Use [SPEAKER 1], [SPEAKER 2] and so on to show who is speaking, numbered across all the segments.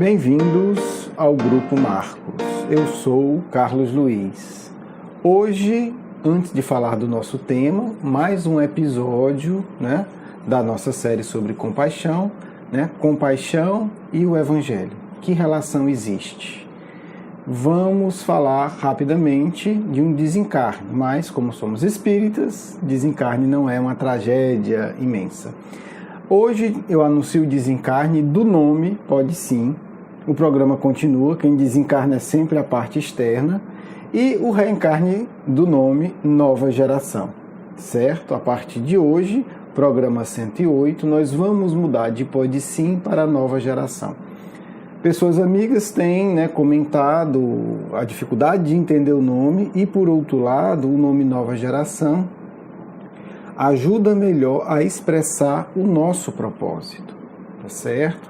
[SPEAKER 1] Bem-vindos ao Grupo Marcos. Eu sou o Carlos Luiz. Hoje, antes de falar do nosso tema, mais um episódio, da nossa série sobre compaixão, compaixão e o Evangelho. Que relação existe? Vamos falar rapidamente de um desencarne, mas como somos espíritas, desencarne não é uma tragédia imensa. Hoje eu anuncio o desencarne do nome, pode sim. O programa continua, quem desencarna é sempre a parte externa. E o reencarne do nome Nova Geração, certo? A partir de hoje, programa 108, nós vamos mudar de pode sim para Nova Geração. Pessoas amigas têm comentado a dificuldade de entender o nome e, por outro lado, o nome Nova Geração ajuda melhor a expressar o nosso propósito, tá certo?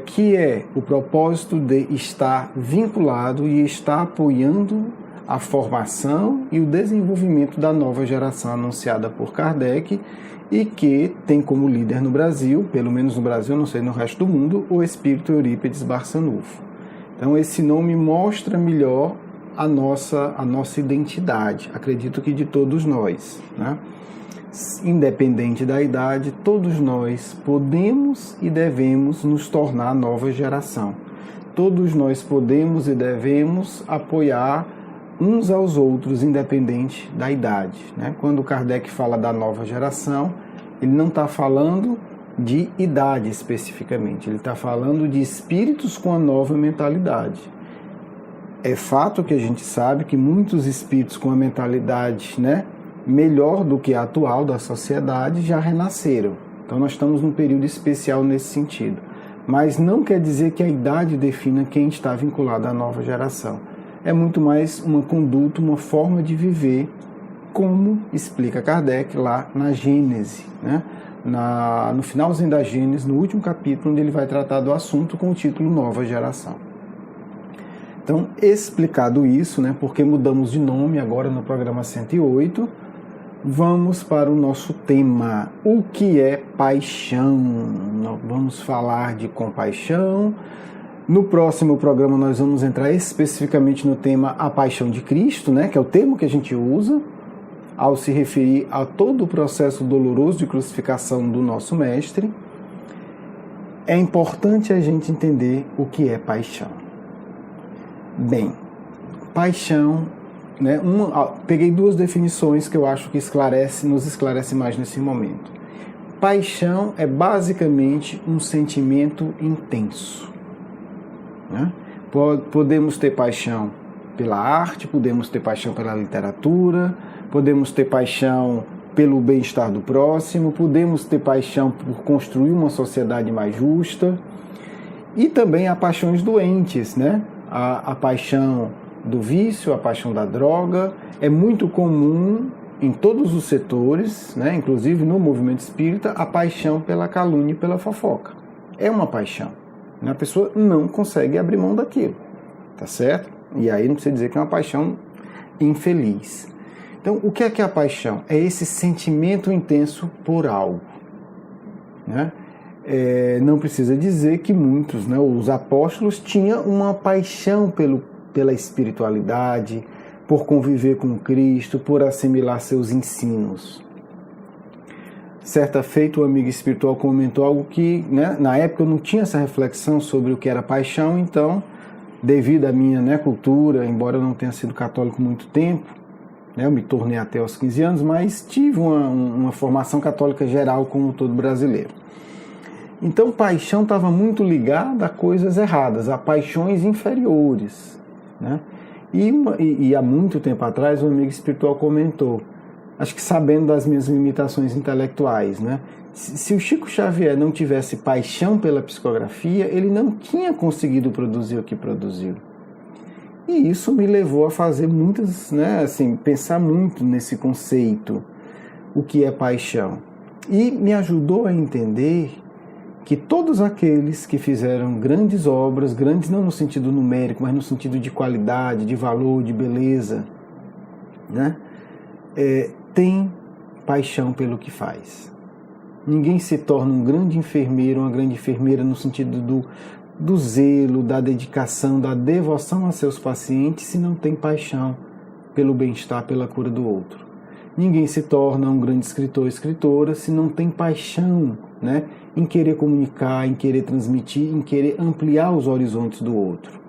[SPEAKER 1] Que é o propósito de estar vinculado e estar apoiando a formação e o desenvolvimento da nova geração anunciada por Kardec e que tem como líder no Brasil, pelo menos no Brasil, não sei no resto do mundo, o espírito Eurípides Barçanufo. Então esse nome mostra melhor a nossa identidade, acredito que de todos nós, Independente da idade, todos nós podemos e devemos nos tornar nova geração. Todos nós podemos e devemos apoiar uns aos outros, independente da idade. Quando Kardec fala da nova geração, ele não está falando de idade especificamente, ele está falando de espíritos com a nova mentalidade. É fato que a gente sabe que muitos espíritos com a mentalidade, melhor do que a atual da sociedade, já renasceram. Então nós estamos num período especial nesse sentido. Mas não quer dizer que a idade defina quem está vinculado à nova geração. É muito mais uma conduta, uma forma de viver, como explica Kardec lá na Gênese, no finalzinho da Gênese, no último capítulo, onde ele vai tratar do assunto com o título Nova Geração. Então, explicado isso, porque mudamos de nome agora no programa 108, vamos para o nosso tema, o que é paixão? Nós vamos falar de compaixão. No próximo programa nós vamos entrar especificamente no tema a paixão de Cristo, que é o termo que a gente usa ao se referir a todo o processo doloroso de crucificação do nosso mestre. É importante a gente entender o que é paixão. Bem, paixão, peguei duas definições que eu acho que nos esclarece mais nesse momento. Paixão é basicamente um sentimento intenso. Podemos ter paixão pela arte, podemos ter paixão pela literatura, podemos ter paixão pelo bem-estar do próximo, podemos ter paixão por construir uma sociedade mais justa. E também há paixões doentes, A paixão do vício, a paixão da droga, é muito comum em todos os setores, inclusive no movimento espírita, a paixão pela calúnia e pela fofoca. É uma paixão. A pessoa não consegue abrir mão daquilo, tá certo? E aí não precisa dizer que é uma paixão infeliz. Então, o que é a paixão? É esse sentimento intenso por algo, não precisa dizer que muitos, os apóstolos, tinham uma paixão pela espiritualidade, por conviver com Cristo, por assimilar seus ensinos. Certa feita, o amigo espiritual comentou algo que, na época eu não tinha essa reflexão sobre o que era paixão, então, devido à minha cultura, embora eu não tenha sido católico muito tempo, eu me tornei ateu aos 15 anos, mas tive uma formação católica geral como todo brasileiro. Então, paixão estava muito ligada a coisas erradas, a paixões inferiores. E há muito tempo atrás, um amigo espiritual comentou, acho que sabendo das minhas limitações intelectuais, se o Chico Xavier não tivesse paixão pela psicografia, ele não tinha conseguido produzir o que produziu. E isso me levou a fazer muitas, pensar muito nesse conceito, o que é paixão. E me ajudou a entender que todos aqueles que fizeram grandes obras, grandes não no sentido numérico, mas no sentido de qualidade, de valor, de beleza, têm paixão pelo que faz. Ninguém se torna um grande enfermeiro, uma grande enfermeira no sentido do zelo, da dedicação, da devoção a seus pacientes se não tem paixão pelo bem-estar, pela cura do outro. Ninguém se torna um grande escritor ou escritora se não tem paixão, né, em querer comunicar, em querer transmitir, em querer ampliar os horizontes do outro.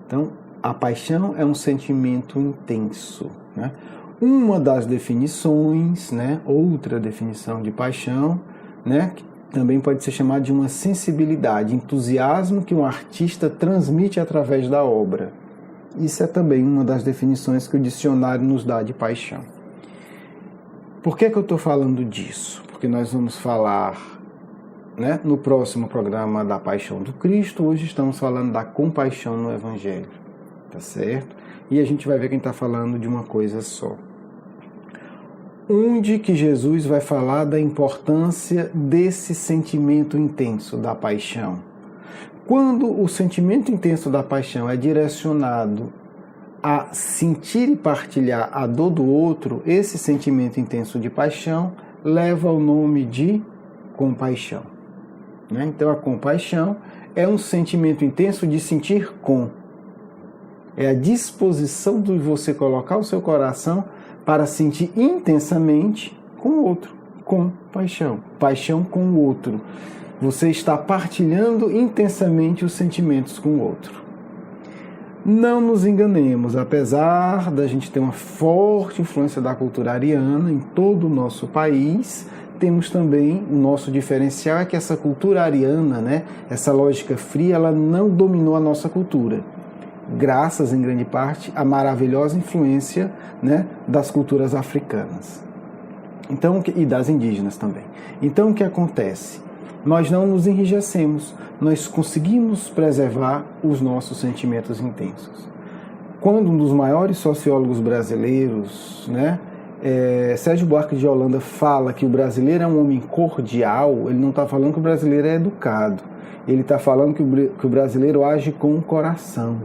[SPEAKER 1] Então, a paixão é um sentimento intenso, né? Uma das definições, né, outra definição de paixão, né, que também pode ser chamada de uma sensibilidade, entusiasmo que um artista transmite através da obra. Isso é também uma das definições que o dicionário nos dá de paixão. Por que eu estou falando disso? Porque nós vamos falar, né, no próximo programa da paixão do Cristo. Hoje estamos falando da compaixão no Evangelho, tá certo? E a gente vai ver que a gente está falando de uma coisa só. Onde que Jesus vai falar da importância desse sentimento intenso da paixão? Quando o sentimento intenso da paixão é direcionado a sentir e partilhar a dor do outro, esse sentimento intenso de paixão leva o nome de compaixão, né? Então a compaixão é um sentimento intenso de sentir com. É a disposição de você colocar o seu coração para sentir intensamente com o outro, com paixão. Paixão com o outro. Você está partilhando intensamente os sentimentos com o outro. Não nos enganemos, apesar da gente ter uma forte influência da cultura ariana em todo o nosso país, temos também o nosso diferencial é que essa cultura ariana, né, essa lógica fria, ela não dominou a nossa cultura. Graças, em grande parte, à maravilhosa influência, né, das culturas africanas. Então, e das indígenas também. Então, o que acontece? Nós não nos enrijecemos, nós conseguimos preservar os nossos sentimentos intensos. Quando um dos maiores sociólogos brasileiros, né, Sérgio Buarque de Holanda, fala que o brasileiro é um homem cordial, ele não está falando que o brasileiro é educado, ele está falando que o brasileiro age com o coração.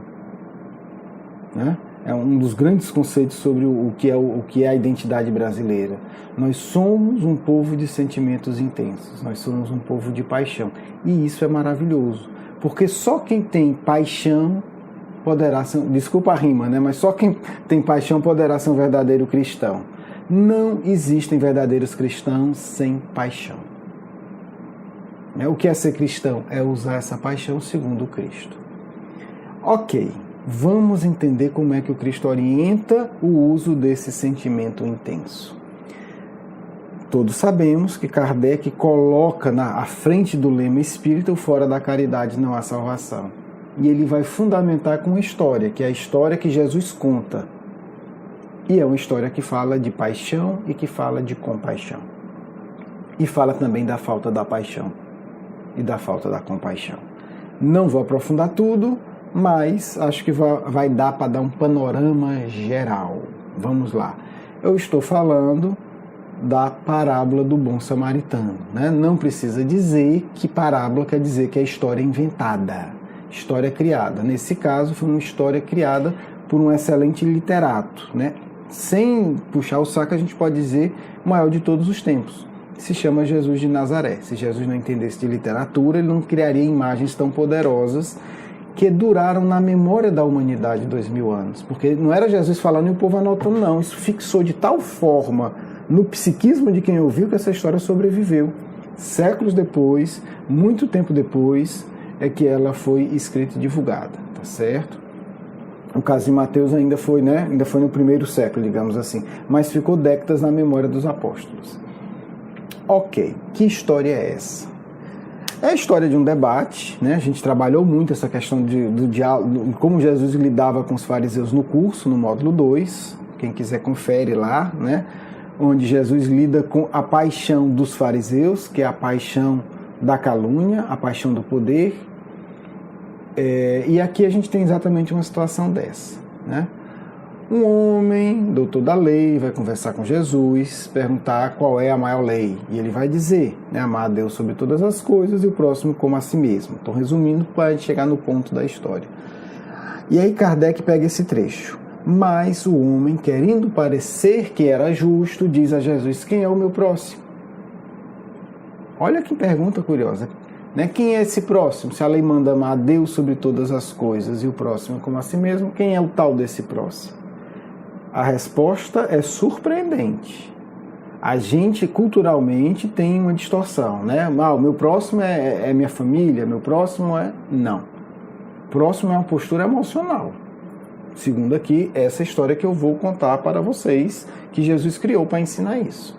[SPEAKER 1] Né? É um dos grandes conceitos sobre o que é a identidade brasileira. Nós somos um povo de sentimentos intensos, nós somos um povo de paixão. E isso é maravilhoso, porque só quem tem paixão poderá ser, desculpa a rima, né? Mas só quem tem paixão poderá ser um verdadeiro cristão. Não existem verdadeiros cristãos sem paixão. O que é ser cristão? É usar essa paixão segundo Cristo. Ok. Vamos entender como é que o Cristo orienta o uso desse sentimento intenso. Todos sabemos que Kardec coloca à frente do lema espírita o fora da caridade não há salvação. E ele vai fundamentar com uma história, que é a história que Jesus conta. E é uma história que fala de paixão e que fala de compaixão. E fala também da falta da paixão e da falta da compaixão. Não vou aprofundar tudo, mas acho que vai dar para dar um panorama geral. Vamos lá. Eu estou falando da parábola do bom samaritano, né? Não precisa dizer que parábola quer dizer que é história inventada, história criada. Nesse caso, foi uma história criada por um excelente literato, né? Sem puxar o saco, a gente pode dizer o maior de todos os tempos. Se chama Jesus de Nazaré. Se Jesus não entendesse de literatura, ele não criaria imagens tão poderosas que duraram na memória da humanidade 2000 anos. Porque não era Jesus falando e o povo anotando, não. Isso fixou de tal forma no psiquismo de quem ouviu que essa história sobreviveu. Séculos depois, muito tempo depois, é que ela foi escrita e divulgada, tá certo? O caso de Mateus ainda foi, né? Ainda foi no primeiro século, digamos assim. Mas ficou décadas na memória dos apóstolos. Ok, que história é essa? É a história de um debate, né? A gente trabalhou muito essa questão do diálogo, como Jesus lidava com os fariseus no curso, no módulo 2. Quem quiser confere lá, né? Onde Jesus lida com a paixão dos fariseus, que é a paixão da calúnia, a paixão do poder. E aqui a gente tem exatamente uma situação dessa, né? Um homem, doutor da lei, vai conversar com Jesus, perguntar qual é a maior lei. E ele vai dizer, né, amar a Deus sobre todas as coisas e o próximo como a si mesmo. Estou resumindo para chegar no ponto da história. E aí Kardec pega esse trecho. Mas o homem, querendo parecer que era justo, diz a Jesus, quem é o meu próximo? Olha que pergunta curiosa. Né? Quem é esse próximo? Se a lei manda amar a Deus sobre todas as coisas e o próximo como a si mesmo, quem é o tal desse próximo? A resposta é surpreendente. A gente, culturalmente, tem uma distorção, né? O meu próximo é minha família, meu próximo é... Não. Próximo é uma postura emocional. Segundo aqui, essa história que eu vou contar para vocês, que Jesus criou para ensinar isso.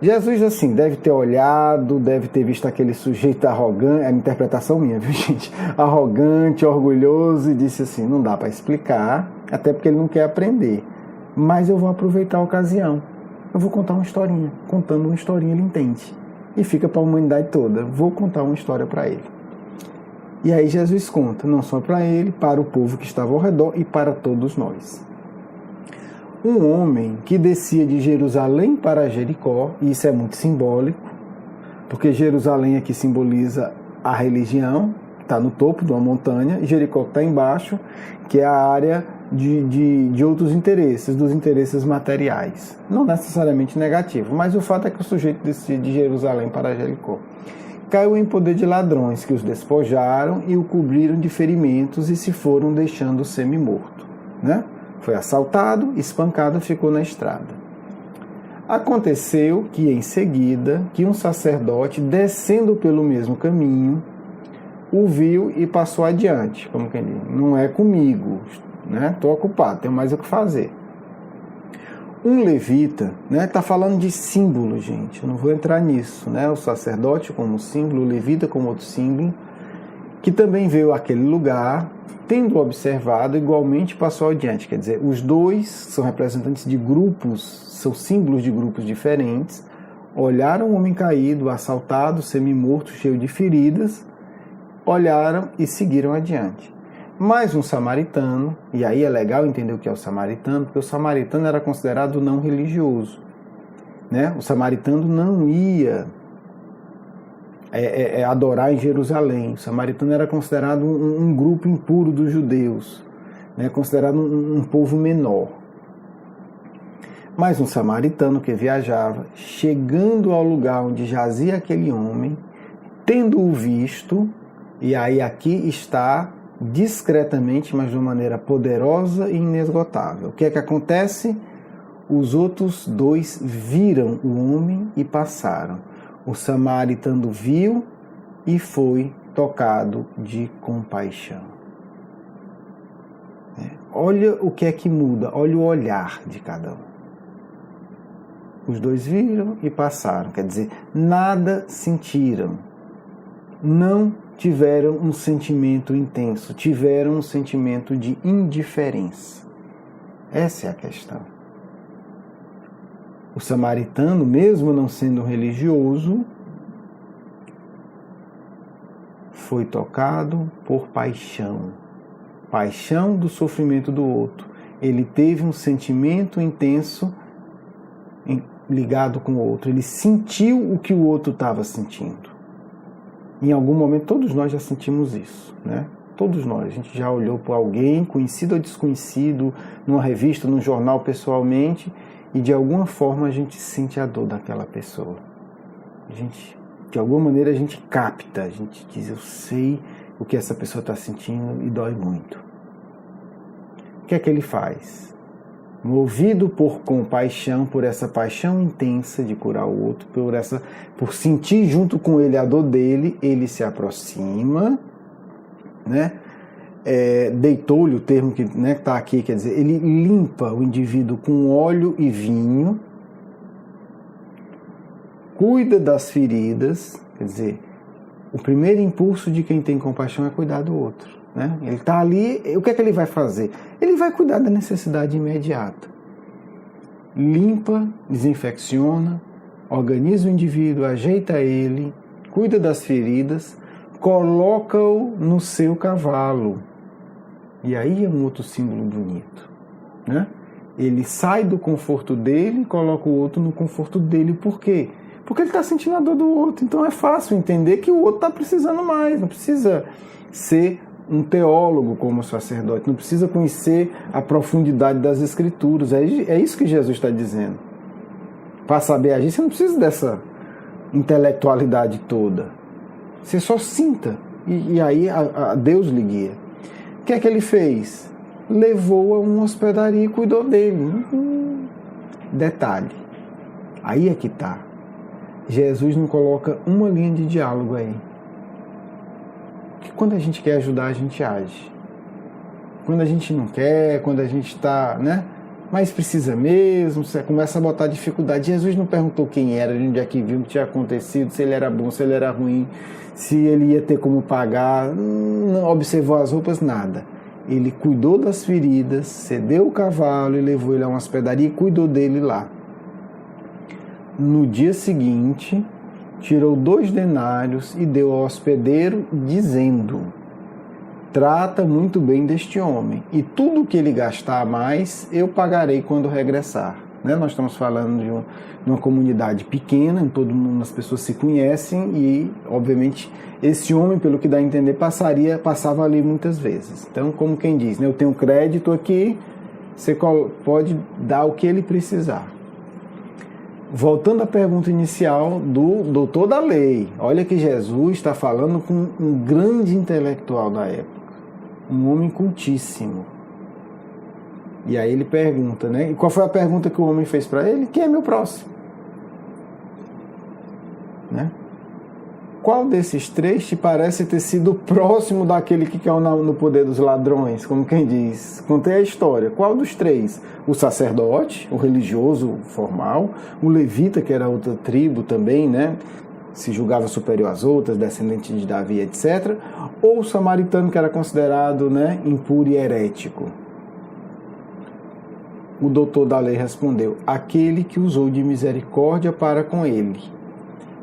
[SPEAKER 1] Jesus, assim, deve ter olhado, deve ter visto aquele sujeito arrogante, é a interpretação minha, viu, gente? Arrogante, orgulhoso, e disse assim, não dá para explicar, até porque ele não quer aprender. Mas eu vou aproveitar a ocasião. Eu vou contar uma historinha. Contando uma historinha, ele entende. E fica para a humanidade toda. Vou contar uma história para ele. E aí Jesus conta, não só para ele, para o povo que estava ao redor e para todos nós. Um homem que descia de Jerusalém para Jericó, e isso é muito simbólico, porque Jerusalém aqui simboliza a religião, está no topo de uma montanha, e Jericó está embaixo, que é a área de outros interesses, dos interesses materiais. Não necessariamente negativo, mas o fato é que o sujeito descia de Jerusalém para Jericó. Caiu em poder de ladrões que os despojaram e o cobriram de ferimentos e se foram deixando semi-morto, né? Foi assaltado, espancado, ficou na estrada. Aconteceu que, em seguida, que um sacerdote, descendo pelo mesmo caminho, o viu e passou adiante. Como quem diz, não é comigo, né? Estou ocupado, tenho mais o que fazer. Um levita, né? Está falando de símbolo, gente, eu não vou entrar nisso, né? O sacerdote como símbolo, o levita como outro símbolo, que também veio àquele lugar, tendo observado, igualmente passou adiante. Quer dizer, os dois são representantes de grupos, são símbolos de grupos diferentes, olharam o homem caído, assaltado, semi-morto, cheio de feridas, olharam e seguiram adiante. Mas um samaritano, e aí é legal entender o que é o samaritano, porque o samaritano era considerado não religioso, né? O samaritano não ia adorar em Jerusalém. O samaritano era considerado um grupo impuro dos judeus, né? Considerado um povo menor. Mas um samaritano que viajava, chegando ao lugar onde jazia aquele homem, tendo-o visto, e aí aqui está discretamente, mas de uma maneira poderosa e inesgotável. O que é que acontece? Os outros dois viram o homem e passaram. O samaritano viu e foi tocado de compaixão. Olha o que é que muda, olha o olhar de cada um. Os dois viram e passaram, quer dizer, nada sentiram, não tiveram um sentimento intenso, tiveram um sentimento de indiferença. Essa é a questão. O samaritano, mesmo não sendo religioso, foi tocado por paixão. Paixão do sofrimento do outro. Ele teve um sentimento intenso ligado com o outro. Ele sentiu o que o outro estava sentindo. Em algum momento, todos nós já sentimos isso, né? Todos nós. A gente já olhou para alguém, conhecido ou desconhecido, numa revista, num jornal, pessoalmente, e de alguma forma a gente sente a dor daquela pessoa. De alguma maneira a gente capta, a gente diz, eu sei o que essa pessoa está sentindo e dói muito. O que é que ele faz? Movido por compaixão, por essa paixão intensa de curar o outro, por sentir junto com ele a dor dele, ele se aproxima, né? Deitou-lhe, o termo que está aqui, quer dizer, ele limpa o indivíduo com óleo e vinho, cuida das feridas, quer dizer, o primeiro impulso de quem tem compaixão é cuidar do outro, né? Ele está ali, o que é que ele vai fazer? Ele vai cuidar da necessidade imediata. Limpa, desinfecciona, organiza o indivíduo, ajeita ele, cuida das feridas, coloca-o no seu cavalo. E aí é um outro símbolo bonito, né? Ele sai do conforto dele e coloca o outro no conforto dele. Por quê? Porque ele está sentindo a dor do outro. Então é fácil entender que o outro está precisando mais. Não precisa ser um teólogo como sacerdote. Não precisa conhecer a profundidade das Escrituras. É isso que Jesus está dizendo. Para saber agir, você não precisa dessa intelectualidade toda. Você só sinta. E aí a Deus lhe guia. O que é que ele fez? Levou a uma hospedaria e cuidou dele. Detalhe. Aí é que está. Jesus não coloca uma linha de diálogo aí. Porque quando a gente quer ajudar, a gente age. Quando a gente não quer, quando a gente está, né? Mas precisa mesmo, você começa a botar dificuldade. Jesus não perguntou quem era, onde é que viu, o que tinha acontecido, se ele era bom, se ele era ruim, se ele ia ter como pagar, não observou as roupas, nada. Ele cuidou das feridas, cedeu o cavalo e levou ele a uma hospedaria e cuidou dele lá. No dia seguinte, tirou 2 denários e deu ao hospedeiro, dizendo: trata muito bem deste homem, e tudo que ele gastar a mais, eu pagarei quando regressar. Né? Nós estamos falando de uma comunidade pequena, em todo mundo as pessoas se conhecem, e, obviamente, esse homem, pelo que dá a entender, passava ali muitas vezes. Então, como quem diz, né? Eu tenho crédito aqui, você pode dar o que ele precisar. Voltando à pergunta inicial do doutor da lei, olha que Jesus está falando com um grande intelectual da época, um homem cultíssimo. E aí ele pergunta, né? E qual foi a pergunta que o homem fez para ele? Quem é meu próximo? Né? Qual desses 3 te parece ter sido próximo daquele que caiu no poder dos ladrões? Como quem diz, contei a história. Qual dos 3? O sacerdote, o religioso formal, o levita, que era outra tribo também, né? Se julgava superior às outras, descendente de Davi, etc. Ou o samaritano, que era considerado, né, impuro e herético? O doutor da lei respondeu: aquele que usou de misericórdia para com ele.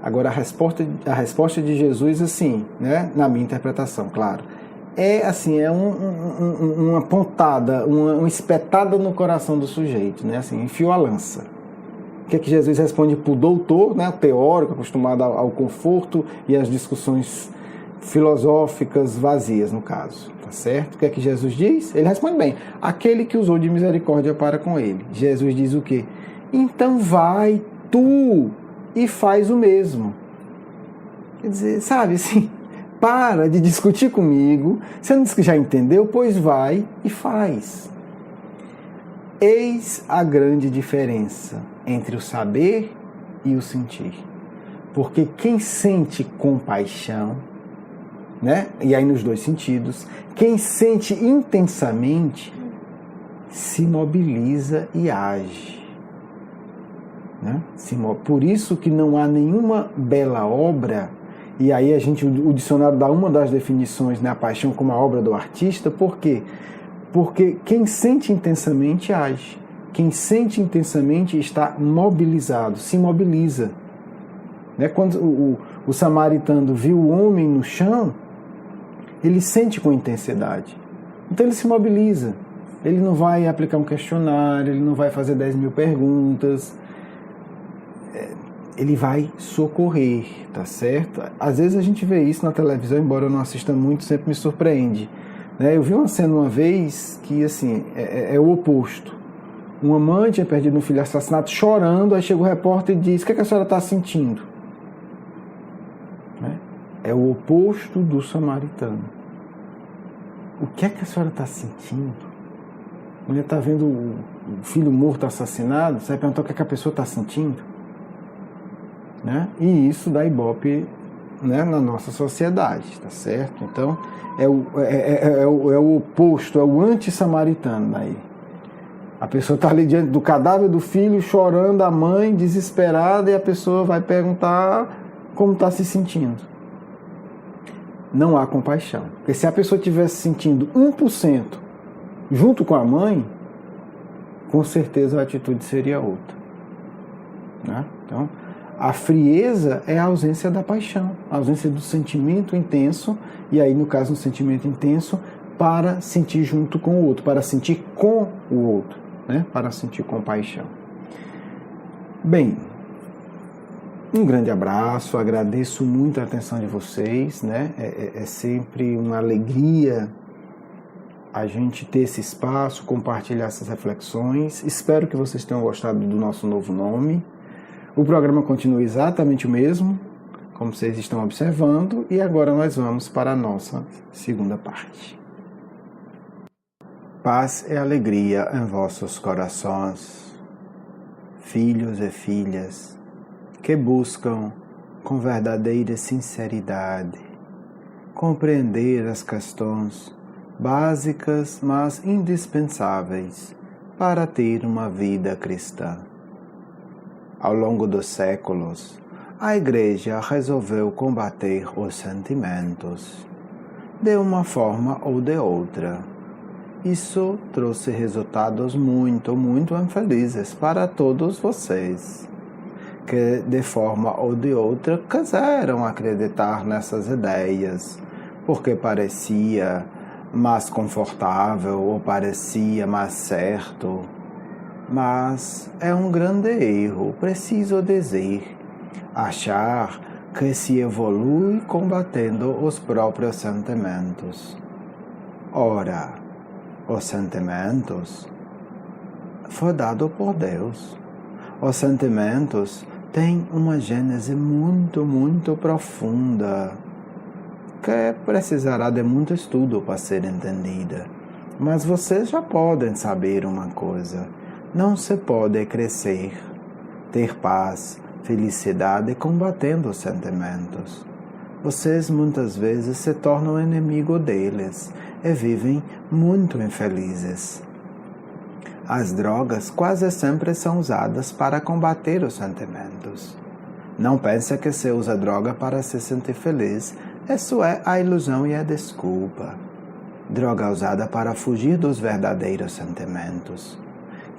[SPEAKER 1] Agora, a resposta de Jesus, assim, né, na minha interpretação, claro, é assim, é uma pontada, uma espetada no coração do sujeito, né, assim, enfiou a lança. O que é que Jesus responde para o doutor, né, teórico, acostumado ao conforto e às discussões filosóficas vazias, no caso, tá certo? O que é que Jesus diz? Ele responde bem: aquele que usou de misericórdia para com ele. Jesus diz o quê? Então vai tu e faz o mesmo. Quer dizer, sabe assim, para de discutir comigo, você não disse que já entendeu? Pois vai e faz. Eis a grande diferença entre o saber e o sentir. Porque quem sente compaixão, né? E aí nos 2 sentidos, quem sente intensamente se mobiliza e age. Né? Por isso que não há nenhuma bela obra, e aí o dicionário dá uma das definições, né, a paixão como a obra do artista. Por quê? Porque quem sente intensamente age. Quem sente intensamente está mobilizado, se mobiliza. Né? Quando o samaritano viu o homem no chão, ele sente com intensidade. Então ele se mobiliza. Ele não vai aplicar um questionário, ele não vai fazer 10.000 perguntas. Ele vai socorrer, tá certo? Às vezes a gente vê isso na televisão, embora eu não assista muito, sempre me surpreende. Né? Eu vi uma cena uma vez que, assim, é o oposto. Uma mãe tinha perdido um filho assassinado, chorando, aí chega o repórter e diz: o que a senhora está sentindo? Né? É o oposto do samaritano. O que a senhora está sentindo? A mulher está vendo o filho morto assassinado, você vai perguntar o que a pessoa está sentindo? Né? E isso dá ibope, né, na nossa sociedade, tá certo? Então, é o oposto, é o anti-samaritano aí. A pessoa está ali diante do cadáver do filho, chorando, a mãe desesperada, e a pessoa vai perguntar como está se sentindo. Não há compaixão. Porque se a pessoa estivesse sentindo 1% junto com a mãe, com certeza a atitude seria outra. Né? Então, a frieza é a ausência da paixão, a ausência do sentimento intenso, e aí, no caso, um sentimento intenso para sentir junto com o outro, para sentir com o outro, né? Para sentir compaixão. Bem, um grande abraço, agradeço muito a atenção de vocês, né? É sempre uma alegria a gente ter esse espaço, compartilhar essas reflexões. Espero que vocês tenham gostado do nosso novo nome. O programa continua exatamente o mesmo, como vocês estão observando, e agora nós vamos para a nossa segunda parte. Paz e alegria em vossos corações, filhos e filhas, que buscam com verdadeira sinceridade compreender as questões básicas, mas indispensáveis para ter uma vida cristã. Ao longo dos séculos, a Igreja resolveu combater os sentimentos, de uma forma ou de outra. Isso trouxe resultados muito infelizes para todos vocês, que de forma ou de outra quiseram acreditar nessas ideias, porque parecia mais confortável ou parecia mais certo. Mas é um grande erro, preciso dizer, achar que se evolui combatendo os próprios sentimentos. Ora, os sentimentos foi dado por Deus. Os sentimentos têm uma gênese muito profunda, que precisará de muito estudo para ser entendida. Mas vocês já podem saber uma coisa: não se pode crescer, ter paz, felicidade combatendo os sentimentos. Vocês muitas vezes se tornam inimigo deles e vivem muito infelizes. As drogas quase sempre são usadas para combater os sentimentos. Não pense que se usa droga para se sentir feliz. Isso é a ilusão e a desculpa. Droga usada para fugir dos verdadeiros sentimentos,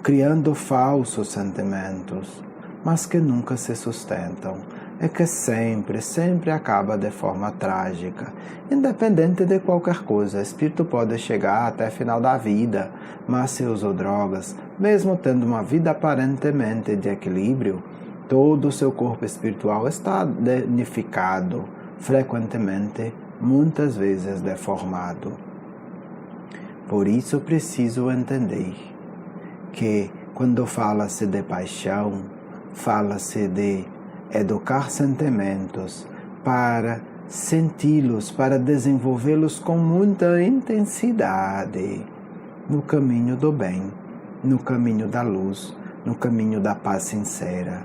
[SPEAKER 1] criando falsos sentimentos, mas que nunca se sustentam e que sempre acaba de forma trágica. Independente de qualquer coisa, o espírito pode chegar até o final da vida, mas se usou drogas, mesmo tendo uma vida aparentemente de equilíbrio, todo o seu corpo espiritual está danificado, frequentemente, muitas vezes deformado. Por isso preciso entender que quando fala-se de paixão, fala-se de educar sentimentos para senti-los, para desenvolvê-los com muita intensidade no caminho do bem, no caminho da luz, no caminho da paz sincera.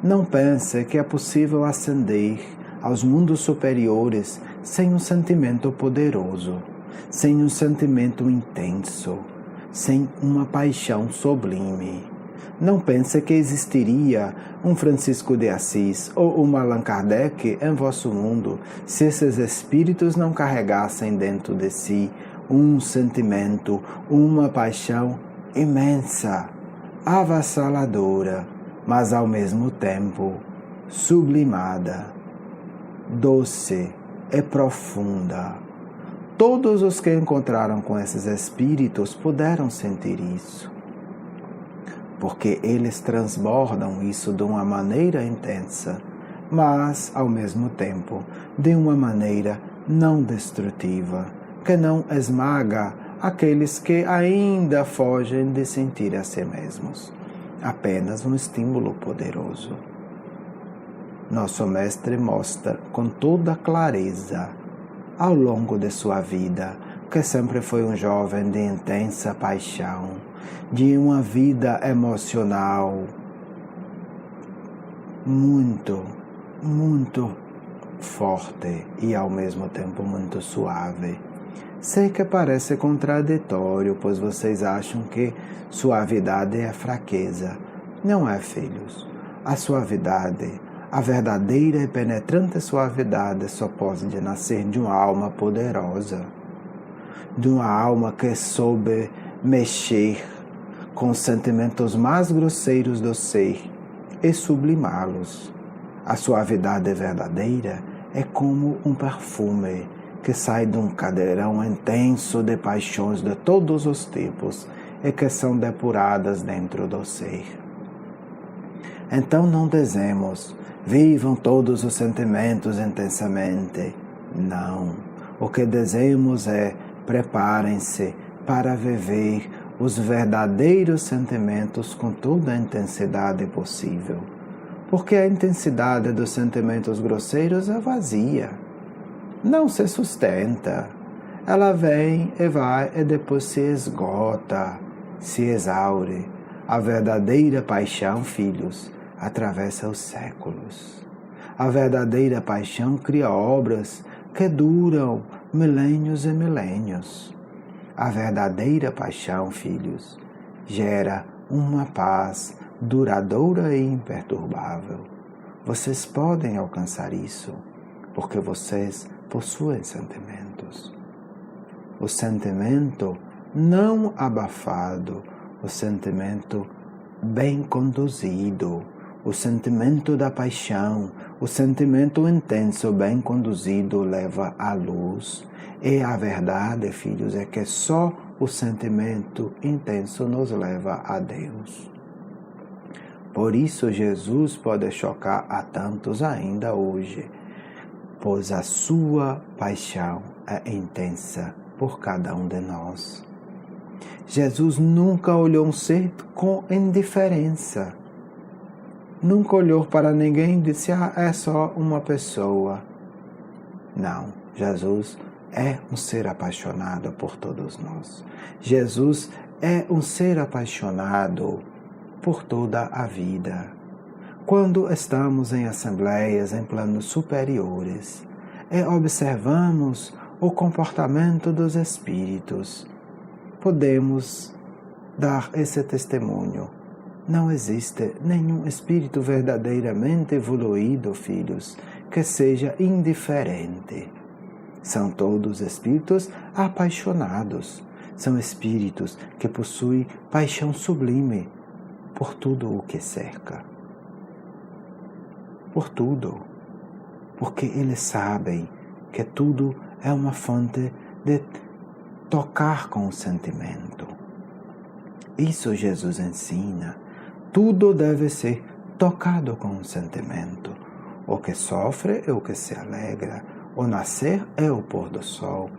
[SPEAKER 1] Não pense que é possível ascender aos mundos superiores sem um sentimento poderoso, sem um sentimento intenso, sem uma paixão sublime. Não pense que existiria um Francisco de Assis ou um Allan Kardec em vosso mundo se esses espíritos não carregassem dentro de si um sentimento, uma paixão imensa, avassaladora, mas ao mesmo tempo sublimada, doce e profunda. Todos os que encontraram com esses espíritos puderam sentir isso, porque eles transbordam isso de uma maneira intensa, mas, ao mesmo tempo, de uma maneira não destrutiva, que não esmaga aqueles que ainda fogem de sentir a si mesmos. Apenas um estímulo poderoso. Nosso Mestre mostra com toda clareza, ao longo de sua vida, que sempre foi um jovem de intensa paixão, de uma vida emocional muito forte e ao mesmo tempo muito suave. Sei que parece contraditório, pois vocês acham que suavidade é fraqueza. Não é, filhos. A suavidade, a verdadeira e penetrante suavidade só pode nascer de uma alma poderosa, de uma alma que soube mexer com os sentimentos mais grosseiros do ser e sublimá-los. A suavidade verdadeira é como um perfume que sai de um caldeirão intenso de paixões de todos os tipos e que são depuradas dentro do ser. Então não dizemos, vivam todos os sentimentos intensamente. Não. O que dizemos é, preparem-se para viver os verdadeiros sentimentos com toda a intensidade possível. porque a intensidade dos sentimentos grosseiros é vazia, não se sustenta. Ela vem e vai e depois se esgota, se exaure. A verdadeira paixão, filhos, atravessa os séculos. A verdadeira paixão cria obras que duram milênios e milênios. A verdadeira paixão, filhos, gera uma paz duradoura e imperturbável. Vocês podem alcançar isso, porque vocês possuem sentimentos. O sentimento não abafado, o sentimento bem conduzido, o sentimento da paixão, o sentimento intenso bem conduzido leva à luz. E a verdade, filhos, é que só o sentimento intenso nos leva a Deus. Por isso Jesus pode chocar a tantos ainda hoje, pois a sua paixão é intensa por cada um de nós. Jesus nunca olhou um ser com indiferença. Nunca olhou para ninguém e disse, é só uma pessoa. Não, Jesus é um ser apaixonado por todos nós. Jesus é um ser apaixonado por toda a vida. Quando estamos em assembleias, em planos superiores, e observamos o comportamento dos espíritos, podemos dar esse testemunho. Não existe nenhum espírito verdadeiramente evoluído, filhos, que seja indiferente. São todos espíritos apaixonados. São espíritos que possuem paixão sublime por tudo o que cerca. Por tudo. Porque eles sabem que tudo é uma fonte de tocar com o sentimento. Isso Jesus ensina. Tudo deve ser tocado com o sentimento. O que sofre é o que se alegra. O nascer é o pôr do sol.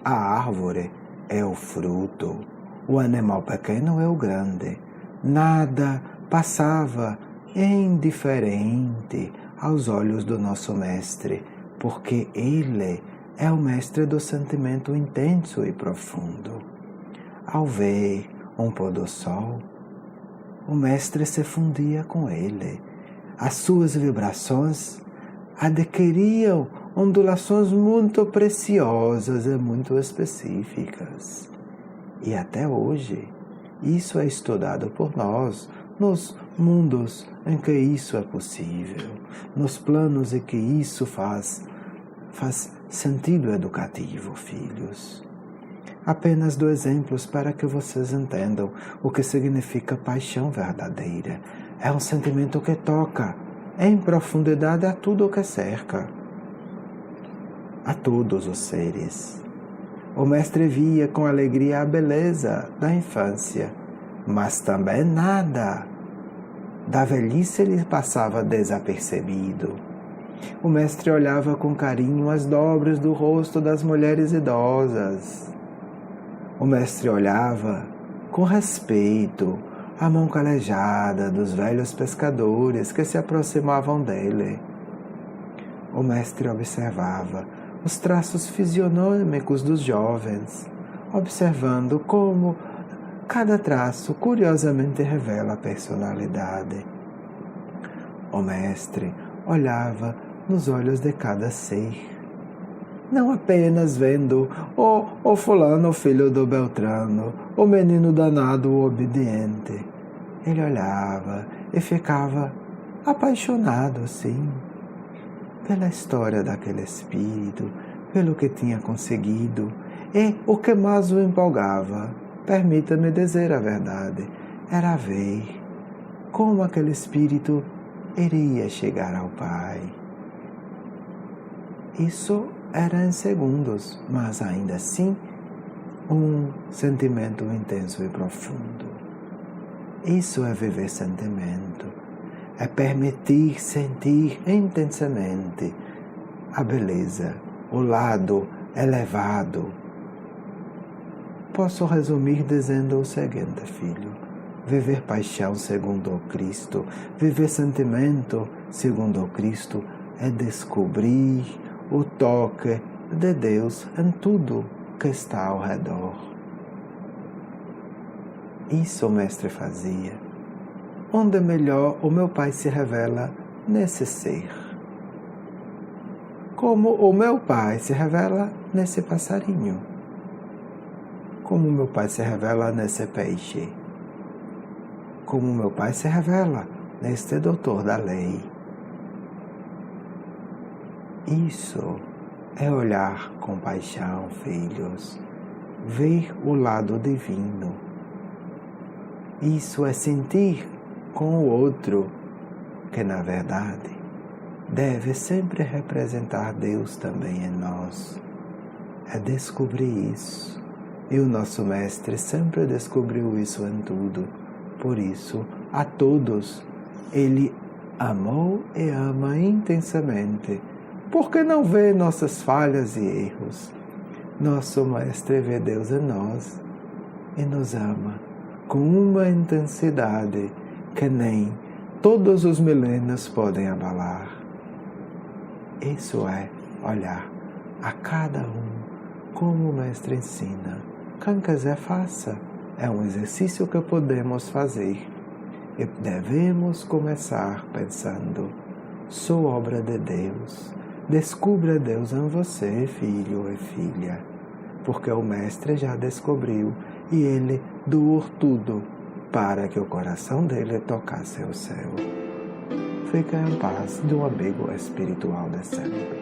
[SPEAKER 1] A árvore é o fruto. O animal pequeno é o grande. Nada passava indiferente aos olhos do nosso mestre, porque ele é o mestre do sentimento intenso e profundo. Ao ver um pôr do sol, o mestre se fundia com ele. As suas vibrações adquiriam ondulações muito preciosas e muito específicas. E até hoje, isso é estudado por nós, nos mundos em que isso é possível, nos planos em que isso faz sentido educativo, filhos. Apenas 2 exemplos para que vocês entendam o que significa paixão verdadeira. É um sentimento que toca em profundidade a tudo o que cerca, a todos os seres. O mestre via com alegria a beleza da infância, mas também nada da velhice lhe passava desapercebido. O mestre olhava com carinho as dobras do rosto das mulheres idosas. O mestre olhava com respeito a mão calejada dos velhos pescadores que se aproximavam dele. O mestre observava os traços fisionômicos dos jovens, observando como cada traço curiosamente revela a personalidade. O mestre olhava nos olhos de cada ser, não apenas vendo o fulano, o filho do Beltrano, o menino danado, o obediente. Ele olhava e ficava apaixonado, sim, pela história daquele espírito, pelo que tinha conseguido. E o que mais o empolgava, permita-me dizer a verdade, era ver como aquele espírito iria chegar ao Pai. Isso era em segundos, mas ainda assim um sentimento intenso e profundo. Isso é viver sentimento, é permitir sentir intensamente a beleza, o lado elevado. Posso resumir dizendo o seguinte, filho: viver paixão segundo o Cristo, viver sentimento segundo o Cristo, é descobrir o toque de Deus em tudo que está ao redor. Isso o Mestre fazia. Onde melhor o meu Pai se revela nesse ser. Como o meu Pai se revela nesse passarinho. Como o meu Pai se revela nesse peixe. Como o meu Pai se revela neste doutor da lei. Isso é olhar com paixão, filhos, ver o lado divino. Isso é sentir com o outro, que na verdade deve sempre representar Deus também em nós. É descobrir isso. E o nosso Mestre sempre descobriu isso em tudo. Por isso, a todos, Ele amou e ama intensamente, porque não vê nossas falhas e erros. Nosso Mestre vê Deus em nós e nos ama com uma intensidade que nem todos os milênios podem abalar. Isso é olhar a cada um como o Mestre ensina. Quem quiser faça. É um exercício que podemos fazer. E devemos começar pensando: sou obra de Deus. Descubra Deus em você, filho e filha. Porque o Mestre já descobriu e Ele doou tudo para que o coração dele tocasse o céu. Fica em paz do amigo espiritual de sempre.